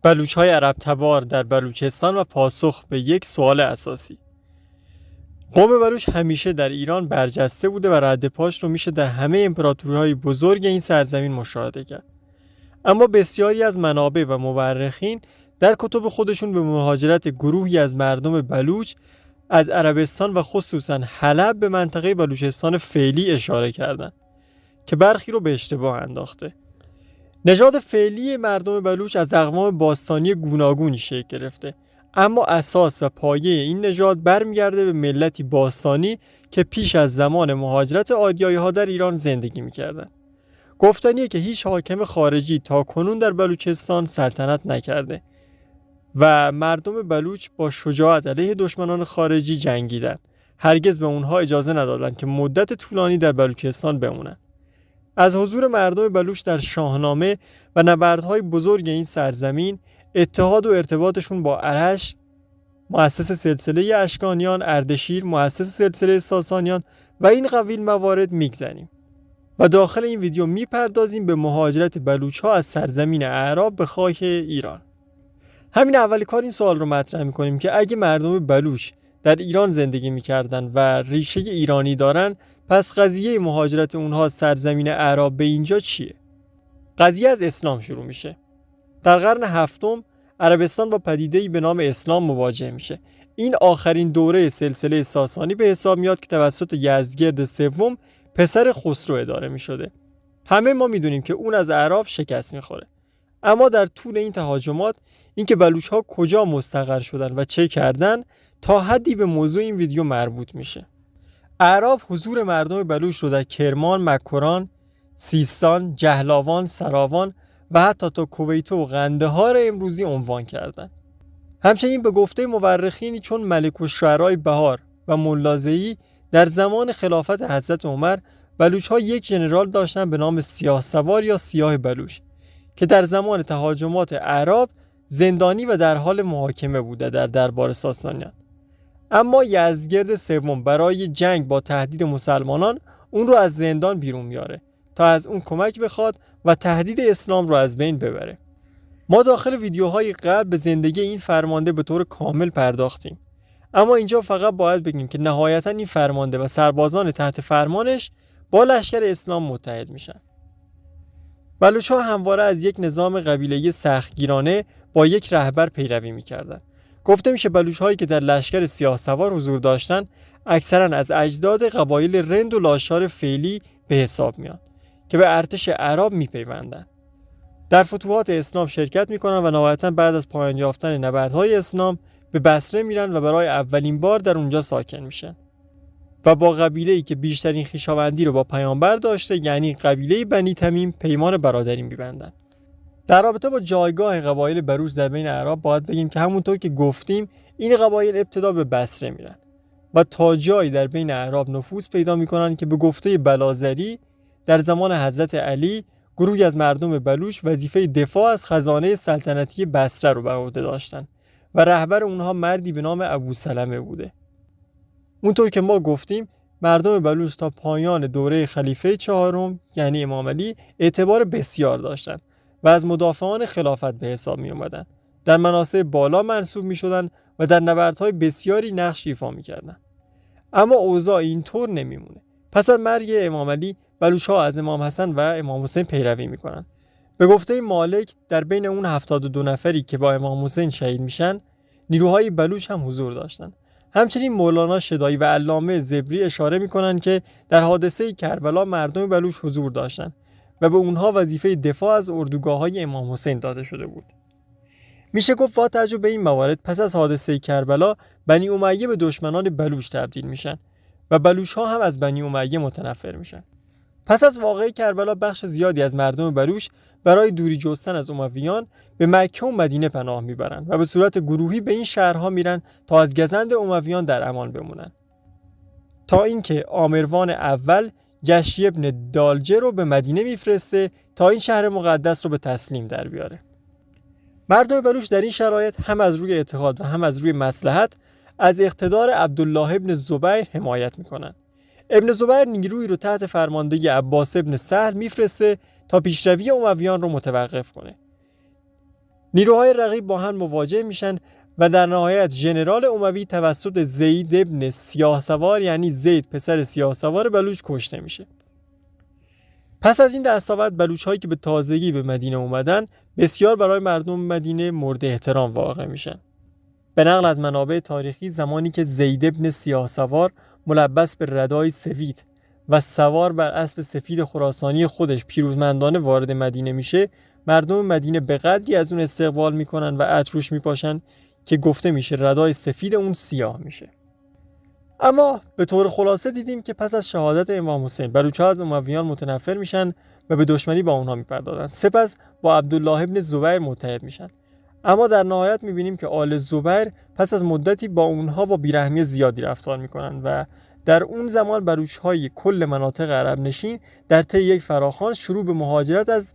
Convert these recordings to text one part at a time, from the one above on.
بلوچ‌های عرب تبار در بلوچستان و پاسخ به یک سوال اساسی. قوم بلوچ همیشه در ایران برجسته بوده و رد پاش رو میشه در همه امپراتوری‌های بزرگ این سرزمین مشاهده کرد. اما بسیاری از منابع و مورخین در کتب خودشون به مهاجرت گروهی از مردم بلوچ از عربستان و خصوصا حلب به منطقه بلوچستان فعلی اشاره کردند که برخی رو به اشتباه انداخته. نژاد فعلی مردم بلوچ از اقوام باستانی گوناگونی شکل گرفته، اما اساس و پایه این نژاد برمیگرده به ملتی باستانی که پیش از زمان مهاجرت آریایی‌ها در ایران زندگی می‌کردند. گفتنیه که هیچ حاکم خارجی تا کنون در بلوچستان سلطنت نکرده و مردم بلوچ با شجاعت علیه دشمنان خارجی جنگیدند. هرگز به اونها اجازه ندادند که مدت طولانی در بلوچستان بمونند. از حضور مردم بلوچ در شاهنامه و نبردهای بزرگ این سرزمین، اتحاد و ارتباطشون با ارش، مؤسس سلسله اشکانیان، اردشیر، مؤسس سلسله ساسانیان و این قبیل موارد میگذریم و داخل این ویدیو میپردازیم به مهاجرت بلوچ‌ها از سرزمین اعراب به خاک ایران. همین اول کار این سوال رو مطرح میکنیم که اگه مردم بلوچ در ایران زندگی میکردن و ریشه ایرانی دارن، پس قضیه مهاجرت اونها از سرزمین اعراب به اینجا چیه؟ قضیه از اسلام شروع میشه. در قرن هفتم عربستان با پدیده‌ای به نام اسلام مواجه میشه. این آخرین دوره سلسله ساسانی به حساب میاد که توسط یزدگرد سوم پسر خسرو اداره میشده. همه ما میدونیم که اون از اعراب شکست میخوره. اما در طول این تهاجمات، اینکه بلوچ‌ها کجا مستقر شدن و چه کردن تا حدی به موضوع این ویدیو مربوط میشه. اعراب حضور مردم بلوچ رو در کرمان، مکران، سیستان، جهلاوان، سراوان و حتی تا کویت و قندهار امروزی عنوان کردند. همچنین به گفته مورخینی چون ملک الشعراء بهار و ملازعی در زمان خلافت حضرت عمر، بلوچ‌ها یک ژنرال داشتن به نام سیاه سوار یا سیاه بلوچ که در زمان تهاجمات اعراب زندانی و در حال محاکمه بوده در دربار ساسانیان. اما یزدگرد سوم برای جنگ با تهدید مسلمانان اون رو از زندان بیرون میاره تا از اون کمک بخواد و تهدید اسلام رو از بین ببره. ما داخل ویدیوهای قبل به زندگی این فرمانده به طور کامل پرداختیم، اما اینجا فقط باید بگیم که نهایتا این فرمانده و سربازان تحت فرمانش با لشکر اسلام متحد میشن. بلوچ‌ها همواره از یک نظام قبیله‌ای سختگیرانه با یک رهبر پیروی میکردن. گفته میشه بلوچ‌هایی که در لشکر سیاه سوار حضور داشتن اکثرا از اجداد قبایل رند و لاشار فعلی به حساب میان که به ارتش عرب میپیوندن. در فتوحات اسلام شرکت میکنن و نهایتا بعد از پایان یافتن نبردهای اسلام به بصره میرن و برای اولین بار در اونجا ساکن میشن و با قبیله‌ای که بیشترین خویشاوندی رو با پیامبر داشته، یعنی قبیله بنی تمیم، پیمان برادری میبندن. در رابطه با جایگاه قبایل بلوچ در بین اعراب باید بگیم که همونطور که گفتیم این قبایل ابتدا به بصره میرن و تا جایی در بین اعراب نفوذ پیدا میکنن که به گفته بلاذری در زمان حضرت علی گروهی از مردم بلوچ وظیفه دفاع از خزانه سلطنتی بصره رو بر عهده داشتن و رهبر اونها مردی به نام ابوسلمه بوده. اونطور که ما گفتیم مردم بلوچ تا پایان دوره خلیفه چهارم یعنی امام علی اعتبار بسیار داشتند و از مدافعان خلافت به حساب می اومدن. در مناصب بالا منصوب می شدن و در نبردهای بسیاری نقش ایفا می کردن. اما اوضاع اینطور نمیمونه. پس از مرگ امام علی بلوچ‌ها از امام حسن و امام حسین پیروی می کنن. به گفته مالک در بین اون 72 نفری که با امام حسین شهید میشن نیروهای بلوچ هم حضور داشتن. همچنین مولانا شدایی و علامه زبری اشاره میکنن که در حادثه کربلا مردم بلوچ حضور داشتن و به اونها وظیفه دفاع از اردوگاه‌های امام حسین داده شده بود. میشه گفت با توجه به این موارد پس از حادثه کربلا بنی امیه به دشمنان بلوچ تبدیل میشن و بلوچ‌ها هم از بنی امیه متنفر میشن. پس از واقعه کربلا بخش زیادی از مردم بلوچ برای دوری جستن از امویان به مکه و مدینه پناه میبرن و به صورت گروهی به این شهرها میرن تا از گزند امویان در امان بمونن، تا اینکه آمروان اول جشی ابن دالجه رو به مدینه میفرسته تا این شهر مقدس رو به تسلیم در بیاره. مردم بلوچ در این شرایط هم از روی اتحاد و هم از روی مصلحت از اقتدار عبدالله ابن زبیر حمایت میکنن. ابن زبیر نیرویی رو تحت فرماندهی عباس ابن سهل میفرسته تا پیشروی امویان رو متوقف کنه. نیروهای رقیب با هم مواجه میشن و در نهایت ژنرال اموی توسط زید ابن سیاه‌سوار یعنی زید پسر سیاه‌سوار بلوچ کشته میشه. پس از این دستاورد بلوچ‌هایی که به تازگی به مدینه اومدن بسیار برای مردم مدینه مورد احترام واقع میشن. به نقل از منابع تاریخی زمانی که زید ابن سیاه‌سوار ملبس به ردای سفید و سوار بر اسب سفید خراسانی خودش پیروزمندانه وارد مدینه میشه، مردم مدینه به قدری از اون استقبال میکنن و عطروش میپاشن که گفته میشه ردای سفید اون سیاه میشه. اما به طور خلاصه دیدیم که پس از شهادت امام حسین بلوچ‌ها از امویان متنفر میشن و به دشمنی با اونها میپردازن. سپس با عبدالله ابن زبیر متحد میشن. اما در نهایت میبینیم که آل زبیر پس از مدتی با اونها با بیرحمی زیادی رفتار میکنن و در اون زمان بلوچ‌های کل مناطق عرب نشین در طی یک فراخوان شروع به مهاجرت از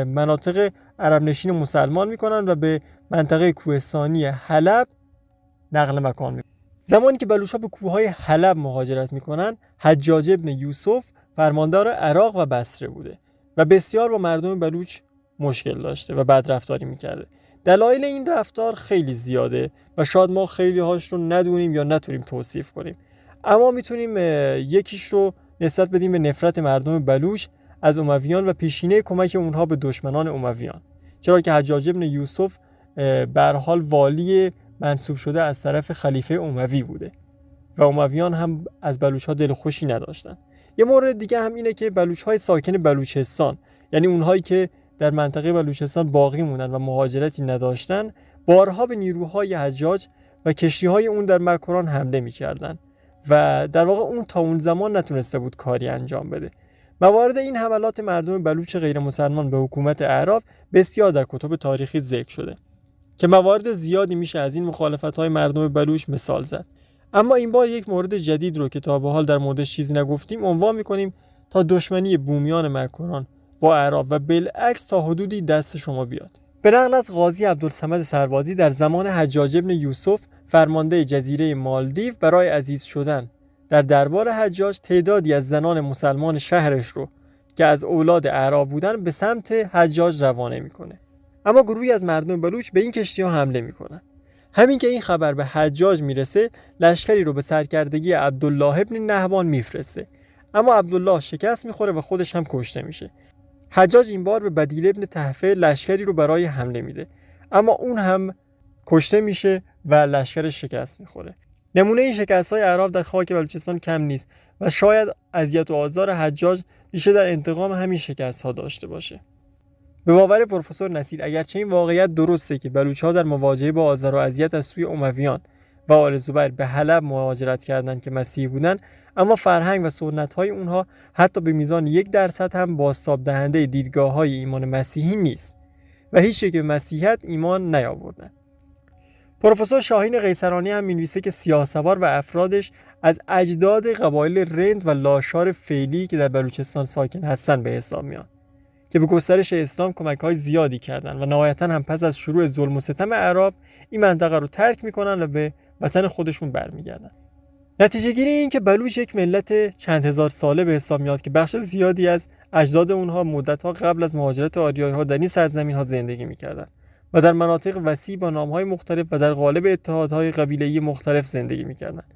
مناطق عرب نشین مسلمان میکنن و به منطقه کوهستانی حلب نقل مکان میکنن. زمانی که بلوچ‌ها به کوههای حلب مهاجرت میکنن، حجاج ابن یوسف فرماندار عراق و بصره بوده و بسیار با مردم بلوچ مشکل داشته و بد رفتاری میکرده. دلایل این رفتار خیلی زیاده و شاید ما خیلی هاش رو ندونیم یا نتونیم توصیف کنیم، اما میتونیم یکیش رو نسبت بدیم به نفرت مردم بلوچ از امویان و پیشینه کمک اونها به دشمنان امویان، چرا که حجاج ابن یوسف به هر حال والی منصوب شده از طرف خلیفه اموی بوده و امویان هم از بلوچ‌ها دلخوشی نداشتن. یه مورد دیگه هم اینه که بلوچ‌های ساکن بلوچستان، یعنی اونهایی که در منطقه بلوچستان باقی موندن و مهاجرتی نداشتن، بارها به نیروهای حجاج و کشتی‌های اون در مکران حمله می‌کردن و در واقع اون تا اون زمان نتونسته بود کاری انجام بده. موارد این حملات مردم بلوچ غیر مسلمان به حکومت اعراب بسیار در کتب تاریخی ذکر شده که موارد زیادی میشه از این مخالفت‌های مردم بلوچ مثال زد. اما این بار یک مورد جدید رو که تا به حال در موردش چیزی نگفتیم عنوان می‌کنیم تا دشمنی بومیان مکران با اعراب و بالعکس تا حدودی دست شما بیاد. به نقل از قاضی عبدالصمد سربازی در زمان حجاج ابن یوسف فرمانده جزیره مالدیو برای عزیز شدن در دربار حجاج تعدادی از زنان مسلمان شهرش رو که از اولاد اعراب بودن به سمت حجاج روانه میکنه. اما گروهی از مردم بلوچ به این کشتی‌ها حمله میکنن. همین که این خبر به حجاج میرسه، لشکری رو به سرکردگی عبدالله ابن نهبان میفرسته، اما عبدالله شکست میخوره و خودش هم کشته میشه. حجاج این بار به بدیل ابن تحفه لشکری رو برای حمله میده، اما اون هم کشته میشه و لشکر شکست میخوره. نمونه این شکست‌های اعراب در خاک بلوچستان کم نیست و شاید اذیت و آزار حجاج ریشه در انتقام همین شکست‌ها داشته باشه. به باور پروفسور نصیر، اگرچه این واقعیت درسته که بلوچ‌ها در مواجهه با آزار و اذیت از سوی امویان و آل زبیر به حلب مهاجرت کردند که مسیحی بودند، اما فرهنگ و سنت‌های اونها حتی به میزان 1% هم بازتاب دهنده دیدگاه‌های ایمان مسیحی نیست و هیچ یک به مسیحیت ایمان نیاوردند. پروفسور شاهین قیصرانی هم می‌نویسه که سیاه‌سوار و افرادش از اجداد قبایل رند و لاشار فعلی که در بلوچستان ساکن هستند به حساب میان که به گسترش اسلام کمک‌های زیادی کردند و نهایتاً هم پس از شروع ظلم و ستم اعراب این منطقه رو ترک می‌کنن و به وطن خودشون برمیگردن. نتیجه گیری این که بلوچ یک ملت چند هزار ساله به حساب میاد که بخش زیادی از اجداد اونها مدت‌ها قبل از مهاجرت آریایی‌ها در این سرزمین‌ها زندگی می‌کردند و در مناطق وسیع با نام‌های مختلف و در قالب اتحادهای قبیله‌ای مختلف زندگی می‌کردند.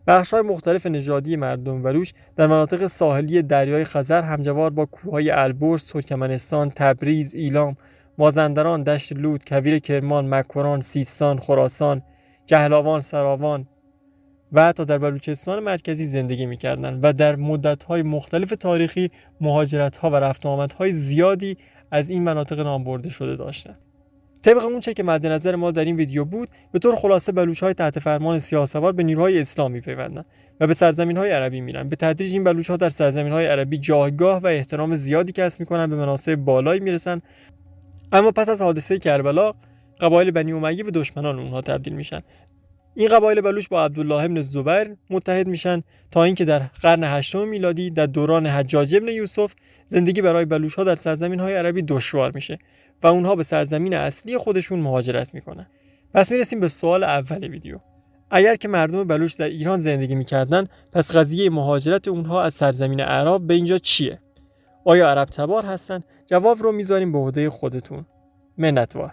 بخش‌های مختلف نژادی مردم بلوچ در مناطق ساحلی دریای خزر همجوار با کوههای البرز، ترکمنستان، تبریز، ایلام، مازندران، دشت لوت، کویر کرمان، مکران، سیستان، خراسان، جهلاوان، سراوان و حتی در بلوچستان مرکزی زندگی می‌کردند و در مدت‌های مختلف تاریخی مهاجرت‌ها و رفت و آمدهای زیادی از این مناطق نام برده شده داشتند. طبق اون چه که مد نظر ما در این ویدیو بود، به طور خلاصه بلوچ‌های تحت فرمان سیاه‌سوار به نیروهای اسلامی می‌پیوندند و به سرزمین‌های عربی میرن. به تدریج این بلوچ‌ها در سرزمین‌های عربی جایگاه و احترام زیادی کسب می‌کنند، به مناصب بالایی میرسن. اما پس از حادثه کربلا، قبایل بنی امیه به دشمنان اونها تبدیل میشن. این قبایل بلوچ با عبدالله ابن زبیر متحد میشن تا اینکه در قرن 8 میلادی در دوران حجاج ابن یوسف زندگی برای بلوچ‌ها در سرزمین‌های عربی دشوار میشه و اونها به سرزمین اصلی خودشون مهاجرت میکنن. پس میرسیم به سوال اول ویدیو. اگر که مردم بلوچ در ایران زندگی میکردن، پس قضیه مهاجرت اونها از سرزمین اعراب به اینجا چیه؟ آیا عرب تبار هستن؟ جواب رو میذاریم به عهده خودتون. منتوار.